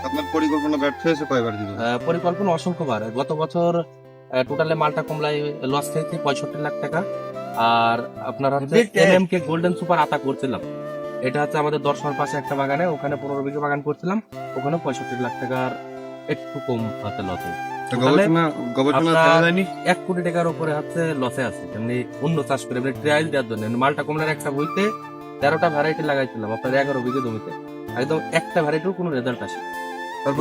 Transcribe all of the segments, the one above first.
আপনার পরিকল্পনা ব্যর্থ হয়েছে কয়বার দিল? পরিকল্পনা অসংখ্যবার। গত বছর টোটালে মালটা কমলায় লস খেয়েছি 65 লাখ টাকা। আর আপনার হচ্ছে এমএমকে গোল্ডেন সুপার আতা করছিলাম, এটা হচ্ছে আমাদের দর্শনের পাশে একটা বাগানে, ওখানে 15 বিঘা বাগান করছিলাম, ওখানে 65 লাখ টাকার একটু কম হাতে লস হয়েছে। তো গবেষণা করা যায়নি? 1 কোটি টাকার উপরে হচ্ছে লসে আছে, এমনি অন্য চাষ করে ট্রায়াল দেওয়ার জন্য। মালটা কমলার একটা বইতে 13টা ভ্যারাইটি লাগাইছিলাম আপনার 11 বিঘা জমিতে, একদম একটা ভ্যারাইটির কোনো রেজাল্ট আসে।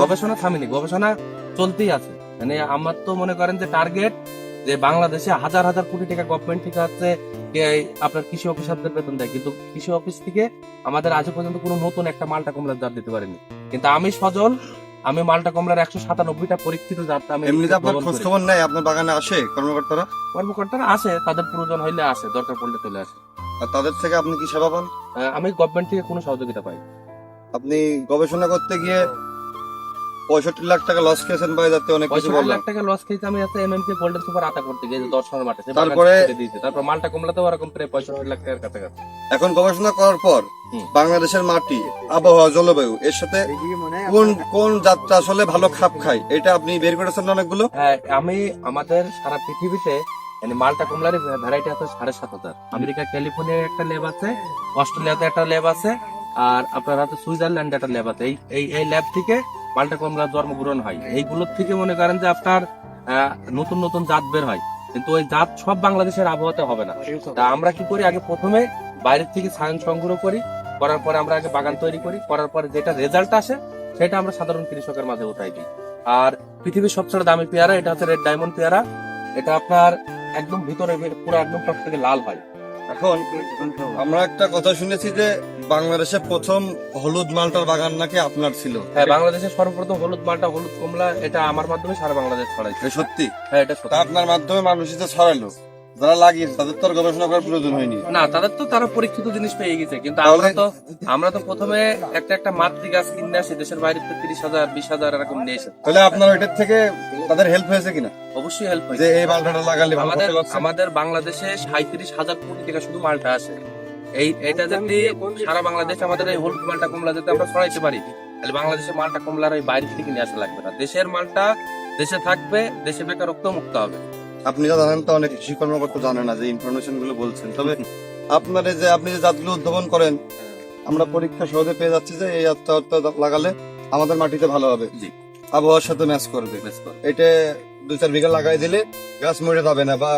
গবেষণা থামেনি, গবেষণা চলতেই আছে। মানে আমার তো মনে করেন যে টার্গেট, যে বাংলাদেশে হাজার হাজার কোটি টাকা গভর্নমেন্ট থেকে হচ্ছে আপনার কৃষি অফিসারদের বেতন দেয়, কিন্তু কৃষি অফিস থেকে আমাদের আজ পর্যন্ত কোনো নতুন একটা মালটা কমলার জাত দিতে পারেনি। কিন্তু আমি সজল, আমি মালটা কমলার 197টা পরীক্ষিত জাত আমি এমনিতে আপনার খোঁজ খবর নাই? আপনার বাগানে আসে কর্মকর্তারা আসে, তাদের প্রয়োজন হইলে আসে, দরকার পড়লে চলে আসে। আর তাদের থেকে আপনি কি সেবা পান? আমি গভর্নমেন্ট থেকে কোনো সহযোগিতা পাই। আপনি গবেষণা করতে গিয়ে 65 লাখ টাকা লস খেয়েছেন ভাই, যাতে অনেক কিছু 65 বললাম। লাখ টাকা লস খেয়েছে আমি হচ্ছে এমএমকে গোল্ডেন সুপার আতা করতে গিয়ে দর্শনের মাঠে, তারপর মালটা কমলাতেও ওরকম প্রায় 65 লাখ টাকার কাছাকাছি। এখন গবেষণা করার পর বাংলাদেশের মাটি, আবহাওয়া, জলবায়ু এর সাথে কোন কোন জাতটা আসলে ভালো খাপ খায়, এটা আপনি বের করেছেন অনেকগুলো। হ্যাঁ, আমি আমাদের সারা পৃথিবীতে মানে মালটা কমলার ভ্যারাইটি আছে 7,500। আমেরিকা ক্যালিফোর্নিয়া একটা ল্যাব আছে, অস্ট্রেলিয়াতে একটা ল্যাব আছে, আর আপনার হাতে সুইজারল্যান্ডে একটা ল্যাব আছে। এই ল্যাব থেকে মালটা কমলার জন্মগ্রহণ হয়। এইগুলোর থেকে মনে করেন যে আপনার নতুন নতুন জাত বের হয়, কিন্তু ওই জাত সব বাংলাদেশের আবহাওয়াতে হবে না। তা আমরা কি করি, আগে প্রথমে বাইরের থেকে সায়েন্স সংগ্রহ করি, করার পরে আমরা আগে বাগান তৈরি করি, করার পরে যেটা রেজাল্ট আসে সেটা আমরা সাধারণ কৃষকের মাঝে উঠাই দিই। আর পৃথিবীর সবচেয়ে দামি পেয়ারা এটা হচ্ছে রেড ডায়মন্ড পেয়ারা, এটা আপনার একদম ভিতরে পুরো একদম টপ থেকে লাল হয়। এখন আমরা একটা কথা শুনেছি যে বাংলাদেশে প্রথম হলুদ মালটার বাগান নাকি আপনার ছিল। হ্যাঁ, বাংলাদেশের সর্বপ্রথম হলুদ মালটা, হলুদ কমলা, এটা আমার মাধ্যমে সারা বাংলাদেশ ছড়াইছে। এটা সত্যি? হ্যাঁ, এটা সত্যি। তা আপনার মাধ্যমে মানুষ যে ছড়াইলো, যারা লাগিয়েছে তাদের তো আর গবেষণা করার প্রয়োজন হয়নি? না, তারা পরীক্ষিত জিনিস পেয়ে গেছে, কিন্তু আমরা তো প্রথমে একটা মাতৃ গাছ কিনে আসি দেশের বাইরে, 30,000 20,000 এরকম নিয়ে এসে। তাহলে আপনার ওইটার থেকে তাদের হেল্প হয়েছে কিনা? অবশ্যই হেল্প হয়েছে। যে এই মালটাটা লাগালে ভালো ফসল হচ্ছে? আমাদের বাংলাদেশে 37,000 কোটি টাকা শুধু মালটা আসে। এটা যদি সারা বাংলাদেশ আমাদের এই হলুদ মালটা কমলা যদি আমরা ছড়াইতে পারি, তাহলে বাংলাদেশে মালটা কমলার ওই বাইরে থেকে নিয়ে আসা লাগবে না। দেশের মালটা দেশে থাকবে, দেশে বেকারত্ব মুক্ত হবে। আপনি যা জানেন তো অনেক কৃষি কর্মকর্তা জানে না যে ইনফরমেশন গুলো বলছেন। তবে আপনার এই যে আপনি যে জাতগুলো উদ্ভাবন করেন, আমরা পরীক্ষা সহজে পেয়ে যাচ্ছি যে এই জাতটা লাগালে আমাদের মাটিতে ভালো হবে, জি, আবহাওয়ার সাথে ম্যাচ করবে। এটা 2-4 বিঘা লাগাই দিলে গাছ মরে যাবে না বা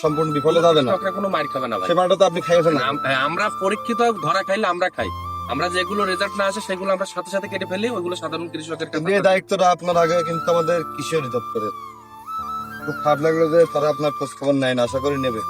সম্পূর্ণ বিফলে যাবে না, কোনো মার খাবে না ভাই। সে মালটা তো আপনি খাইয়েছেন না? আমরা পরীক্ষিত ধরা খাইলে আমরা খাই, আমরা যেগুলো রেজাল্ট না আসে সেগুলো আমরা সাথে সাথে কেটে ফেলি, ওইগুলো সাধারণ কৃষকের কাছে। এই দায়িত্বটা আপনার আগে কিন্তু আমাদের কৃষি অধিদপ্তরের। খুব খারাপ লাগলো যে তারা আপনার খোঁজ খবর নেয় না, আশা করি নেবে।